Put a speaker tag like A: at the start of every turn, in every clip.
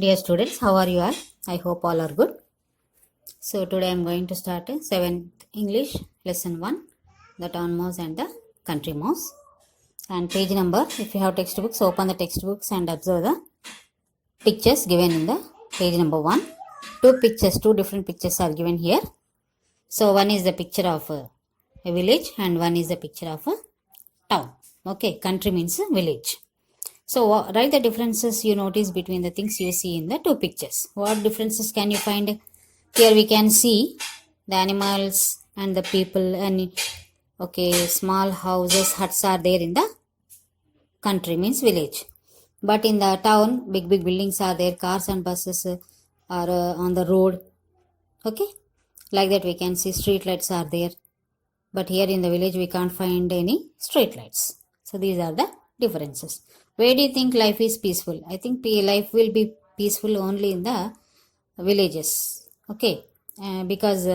A: Dear students, how are you all? I hope all are good. So today I am going to start 7th English lesson 1, the town mouse and the country mouse. And page number, if you have textbooks, open the textbooks and observe the pictures given in the page number 1. Two different pictures are given here. So one is the picture of a village and one is the picture of a town. Okay, country means village. So write the differences you notice between the things you see in the two pictures. What differences can you find? Here we can see the animals and the people and small houses, huts are there in the country means village. But in the town, big buildings are there, cars and buses are on the road. Okay, like that we can see street lights are there. But here in the village we can't find any street lights. So these are the differences. Where do you think life is peaceful? I think life will be peaceful only in the villages. Okay, because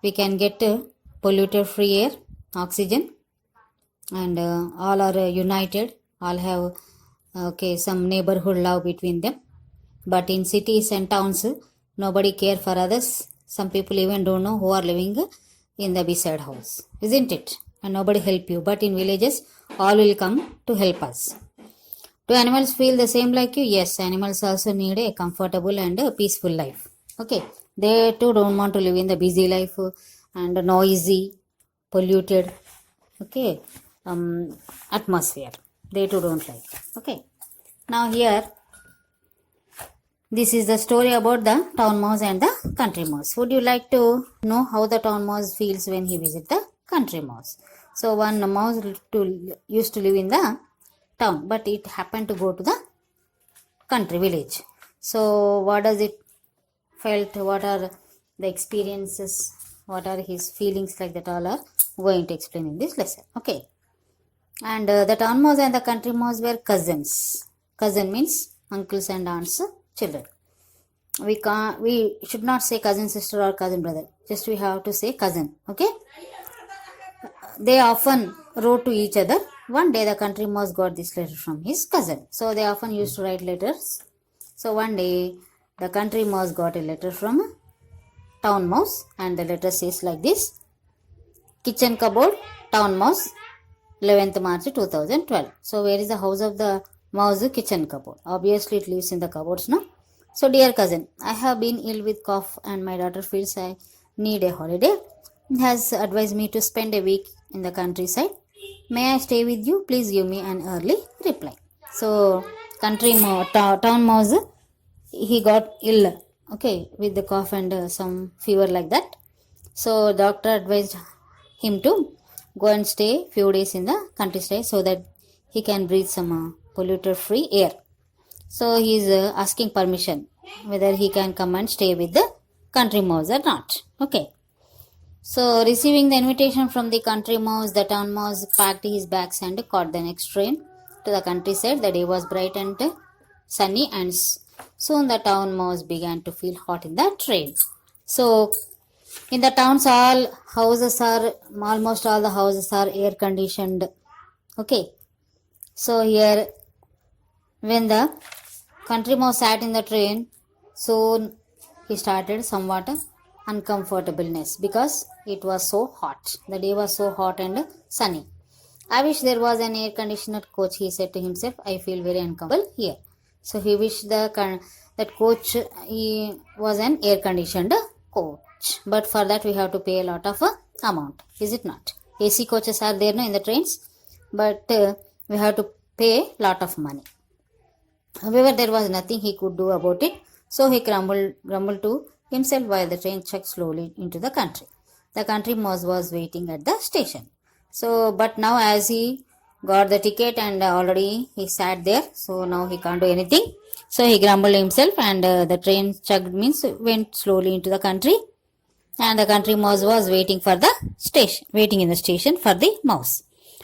A: we can get polluted free air, oxygen, and all are united. All have some neighborhood love between them. But in cities and towns, nobody care for others. Some people even don't know who are living in the beside house, isn't it? And nobody help you. But in villages, all will come to help us. Do animals feel the same like you? Yes, animals also need a comfortable and a peaceful life. Okay, they too don't want to live in the busy life and noisy, polluted, atmosphere. They too don't like. Okay, now here, this is the story about the town mouse and the country mouse. Would you like to know how the town mouse feels when he visits the country mouse? So one mouse used to live in the town, but it happened to go to the country village. So what does it felt? What are the experiences? What are his feelings like that? All are going to explain in this lesson. Okay. And the town mouse and the country mouse were cousins. Cousin means uncles and aunts, children. We should not say cousin sister or cousin brother. Just we have to say cousin. Okay. They often wrote to each other. One day the country mouse got this letter from his cousin. So they often used to write letters. So one day the country mouse got a letter from town mouse and the letter says like this. Kitchen cupboard, town mouse, 11th March 2012. So where is the house of the mouse? Kitchen cupboard. Obviously it lives in the cupboards, no? So dear cousin, I have been ill with cough and my daughter feels I need a holiday. He has advised me to spend a week in the countryside. May I stay with you? Please give me an early reply. So town mouse, he got ill, with the cough and some fever like that. So doctor advised him to go and stay few days in the countryside so that he can breathe some polluted free air. So he is asking permission whether he can come and stay with the country mouse or not. Okay. So receiving the invitation from the country mouse, the town mouse packed his bags and caught the next train to the countryside. The day was bright and sunny and soon the town mouse began to feel hot in the train. So in the towns almost all the houses are air conditioned. Okay. So here when the country mouse sat in the train, soon he started somewhat uncomfortableness because it was so hot. The day was so hot and sunny. I wish there was an air conditioned coach, he said to himself. I feel very uncomfortable here. So he wished that coach was an air conditioned coach. But for that we have to pay a lot of amount. Is it not? AC coaches are there in the trains, but we have to pay lot of money. However, there was nothing he could do about it. So he grumbled to himself while the train chugged slowly into the country. The country mouse was waiting at the station. So, but now as he got the ticket and already he sat there, so now he can't do anything. So he grumbled himself and the train chugged means went slowly into the country. And the country mouse was waiting in the station for the mouse.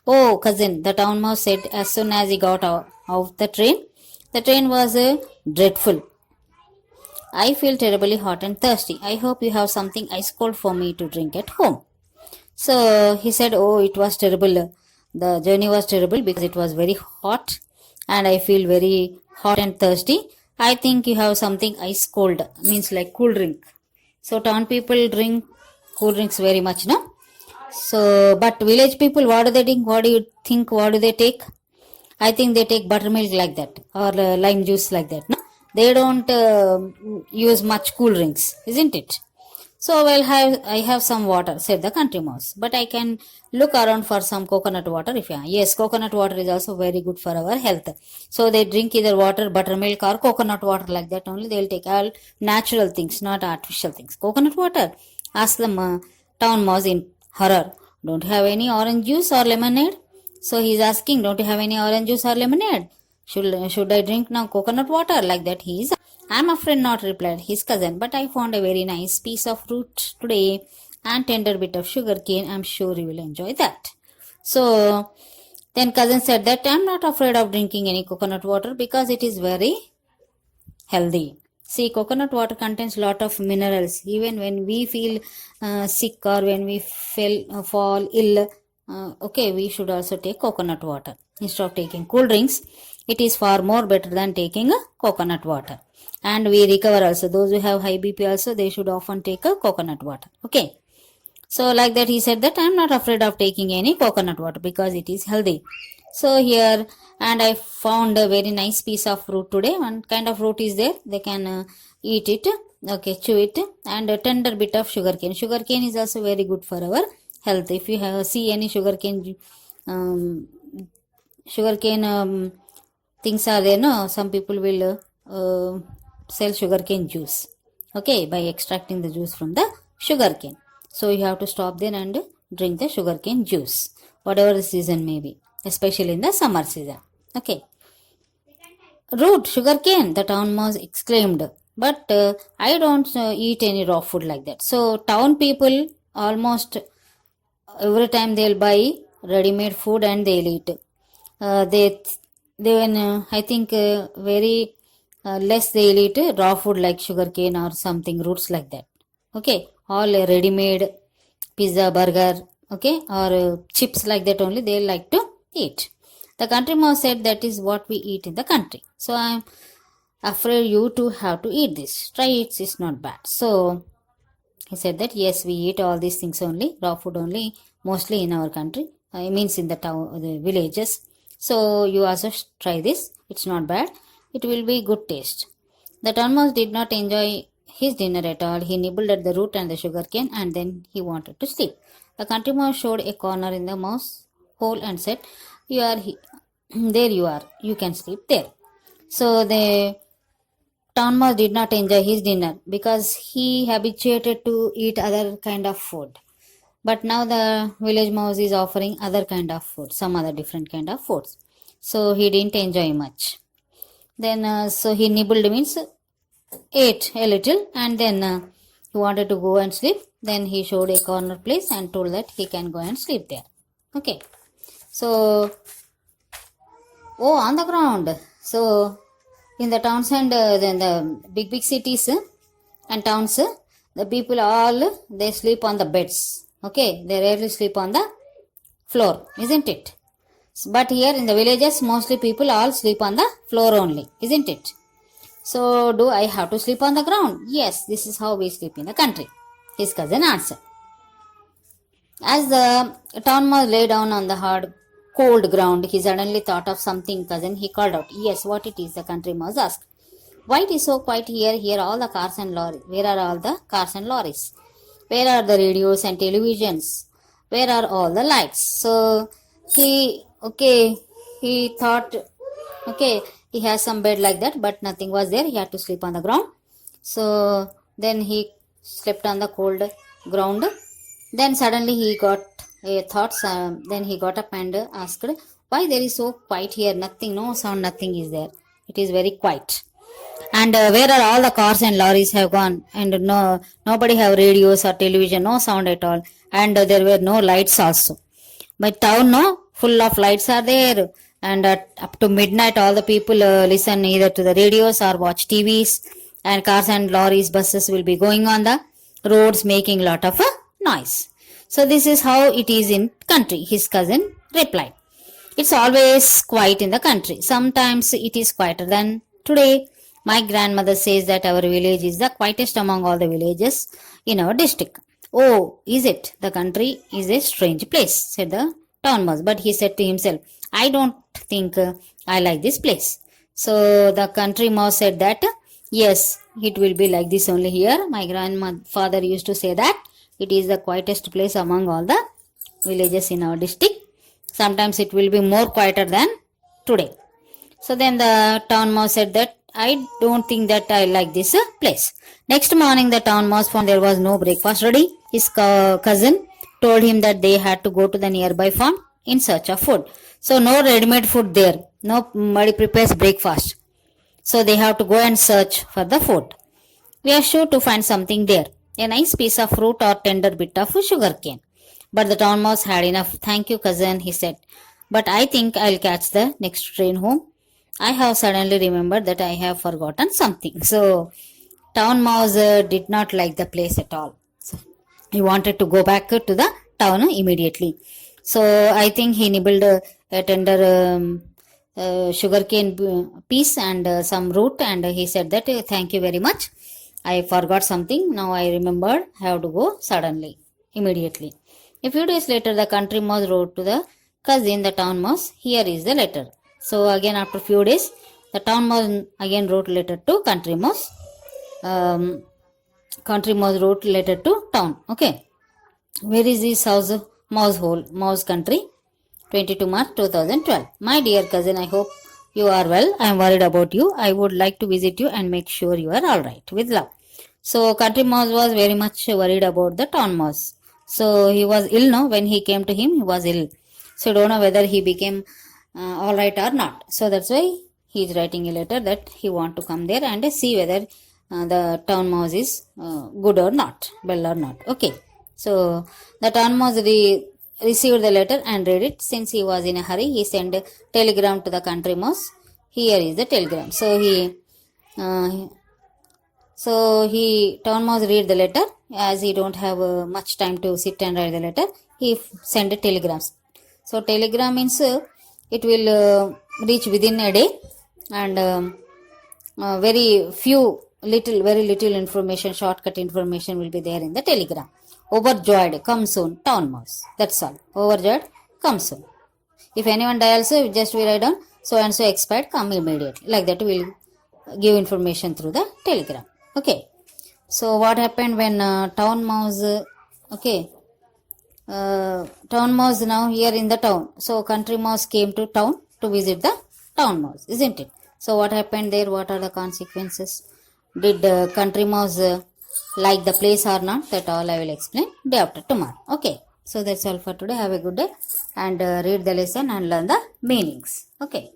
A: Oh, cousin, the town mouse said as soon as he got out of the train. The train was dreadful. I feel terribly hot and thirsty. I hope you have something ice cold for me to drink at home. So he said, oh, it was terrible. The journey was terrible because it was very hot and I feel very hot and thirsty. I think you have something ice cold, means like cool drink. So town people drink cool drinks very much, no? So, but village people, what do they drink? What do you think? What do they take? I think they take buttermilk like that or lime juice like that. No, they don't use much cool drinks, isn't it? So I have some water, said the country mouse. But I can look around for some coconut water if you. Yes, coconut water is also very good for our health. So they drink either water, buttermilk, or coconut water like that only. They'll take all natural things, not artificial things. Coconut water. Ask the town mouse in horror. Don't you have any orange juice or lemonade? So he's asking, don't you have any orange juice or lemonade? Should I drink now coconut water? Like that he is. I'm afraid not, replied his cousin, but I found a very nice piece of fruit today and tender bit of sugar cane. I'm sure you will enjoy that. So then cousin said that I'm not afraid of drinking any coconut water because it is very healthy. See, coconut water contains lot of minerals. Even when we feel sick or when we fall ill, okay, we should also take coconut water instead of taking cool drinks. It is far more better than taking coconut water, and we recover also. Those who have high BP also, they should often take coconut water. Okay, so like that he said that I'm not afraid of taking any coconut water because it is healthy. So here, and I found a very nice piece of fruit today. One kind of fruit is there, they can eat it, okay, chew it, and a tender bit of sugarcane. Sugarcane is also very good for our health. If you see any sugarcane things are there, no, some people will sell sugarcane juice, okay, by extracting the juice from the sugarcane. So you have to stop there and drink the sugarcane juice, whatever the season may be, especially in the summer season. Okay. Rude sugarcane, the town mouse exclaimed. But I don't eat any raw food like that. So town people almost every time they'll buy ready-made food and they'll eat. They when I think very less they'll eat raw food like sugarcane or something roots like that. Okay, all ready-made pizza, burger, okay, or chips like that only they like to eat. The country mouse said that is what we eat in the country. So I'm afraid you too have to eat this. Try it, it's not bad. So he said that yes, we eat all these things only, raw food only, mostly in our country. I means in the town, the villages. So you also try this. It's not bad. It will be good taste. The town mouse did not enjoy his dinner at all. He nibbled at the root and the sugar cane, and then he wanted to sleep. The country mouse showed a corner in the mouse hole and said, "You are there. You are. You can sleep there." So the town mouse did not enjoy his dinner because he habituated to eat other kind of food. But now the village mouse is offering other kind of food, some other different kind of foods. So he didn't enjoy much. Then so he nibbled, means ate a little, and then he wanted to go and sleep. Then he showed a corner place and told that he can go and sleep there. Okay. So, oh, on the ground. So in the towns and then the big cities and towns, the people all they sleep on the beds. Okay, they rarely sleep on the floor, isn't it? But here in the villages, mostly people all sleep on the floor only, isn't it? So do I have to sleep on the ground? Yes, this is how we sleep in the country, his cousin answered. As the town mouse lay down on the hard, cold ground, he suddenly thought of something, cousin. He called out. Yes, what it is? The country mouse asked. Why it is so quiet here? Here all the cars and lorries. Where are all the cars and lorries? Where are the radios and televisions? Where are all the lights? So he thought, okay, he has some bed like that, but nothing was there. He had to sleep on the ground. So then he slept on the cold ground. Then suddenly he got a thoughts. Then he got up and asked, why there is so quiet here? Nothing, no sound, nothing is there. It is very quiet. And where are all the cars and lorries have gone? And nobody have radios or television, no sound at all. And there were no lights also. But town, no, full of lights are there. And up to midnight, all the people listen either to the radios or watch TVs. And cars and lorries, buses will be going on the roads, making lot of noise. So this is how it is in country, his cousin replied. It's always quiet in the country. Sometimes it is quieter than today. My grandmother says that our village is the quietest among all the villages in our district. Oh, is it? The country is a strange place, said the town mouse. But he said to himself, I don't think I like this place. So the country mouse said that, yes, it will be like this only here. My grandfather used to say that it is the quietest place among all the villages in our district. Sometimes it will be more quieter than today. So then the town mouse said that I don't think that I like this place. Next morning the town mouse found there was no breakfast ready. His cousin told him that they had to go to the nearby farm in search of food. So no ready-made food there, no nobody prepares breakfast. So they have to go and search for the food. We are sure to find something there, a nice piece of fruit or tender bit of sugar cane. But the town mouse had enough. Thank you, cousin, he said. But I think I'll catch the next train home. I have suddenly remembered that I have forgotten something. So, town mouse did not like the place at all. So, he wanted to go back to the town immediately. So, I think he nibbled a tender sugarcane piece and some root, and he said that thank you very much. I forgot something. Now I remembered. I have to go suddenly, immediately. A few days later, the country mouse wrote to the cousin, the town mouse. Here is the letter. So again, after few days, the town mouse again wrote letter to country mouse. Country mouse wrote letter to town. Okay, where is this house? Mouse hole, mouse country. 22 March 2012. My dear cousin, I hope you are well. I am worried about you. I would like to visit you and make sure you are all right. With love. So country mouse was very much worried about the town mouse. So he was ill now. When he came to him, he was ill. So don't know whether he became all right or not. So that's why he is writing a letter that he want to come there and see whether the town mouse is good or not, well or not. Okay. So the town mouse received the letter and read it. Since he was in a hurry, he sent a telegram to the country mouse. Here is the telegram. So town mouse read the letter. As he don't have much time to sit and write the letter, he send a telegram. So telegram means it will reach within a day, and very little information, shortcut information will be there in the telegram. Overjoyed, come soon, town mouse. That's all. Overjoyed, come soon. If anyone dials, just we write down so and so expired, come immediately. Like that, we'll give information through the telegram. Okay. So what happened when town mouse? Town mouse now here in the town. So country mouse came to town to visit the town mouse, isn't it? So what happened there? What are the consequences? Did country mouse like the place or not? That all I will explain day after tomorrow. Okay. So that's all for today. Have a good day and read the lesson and learn the meanings. Okay.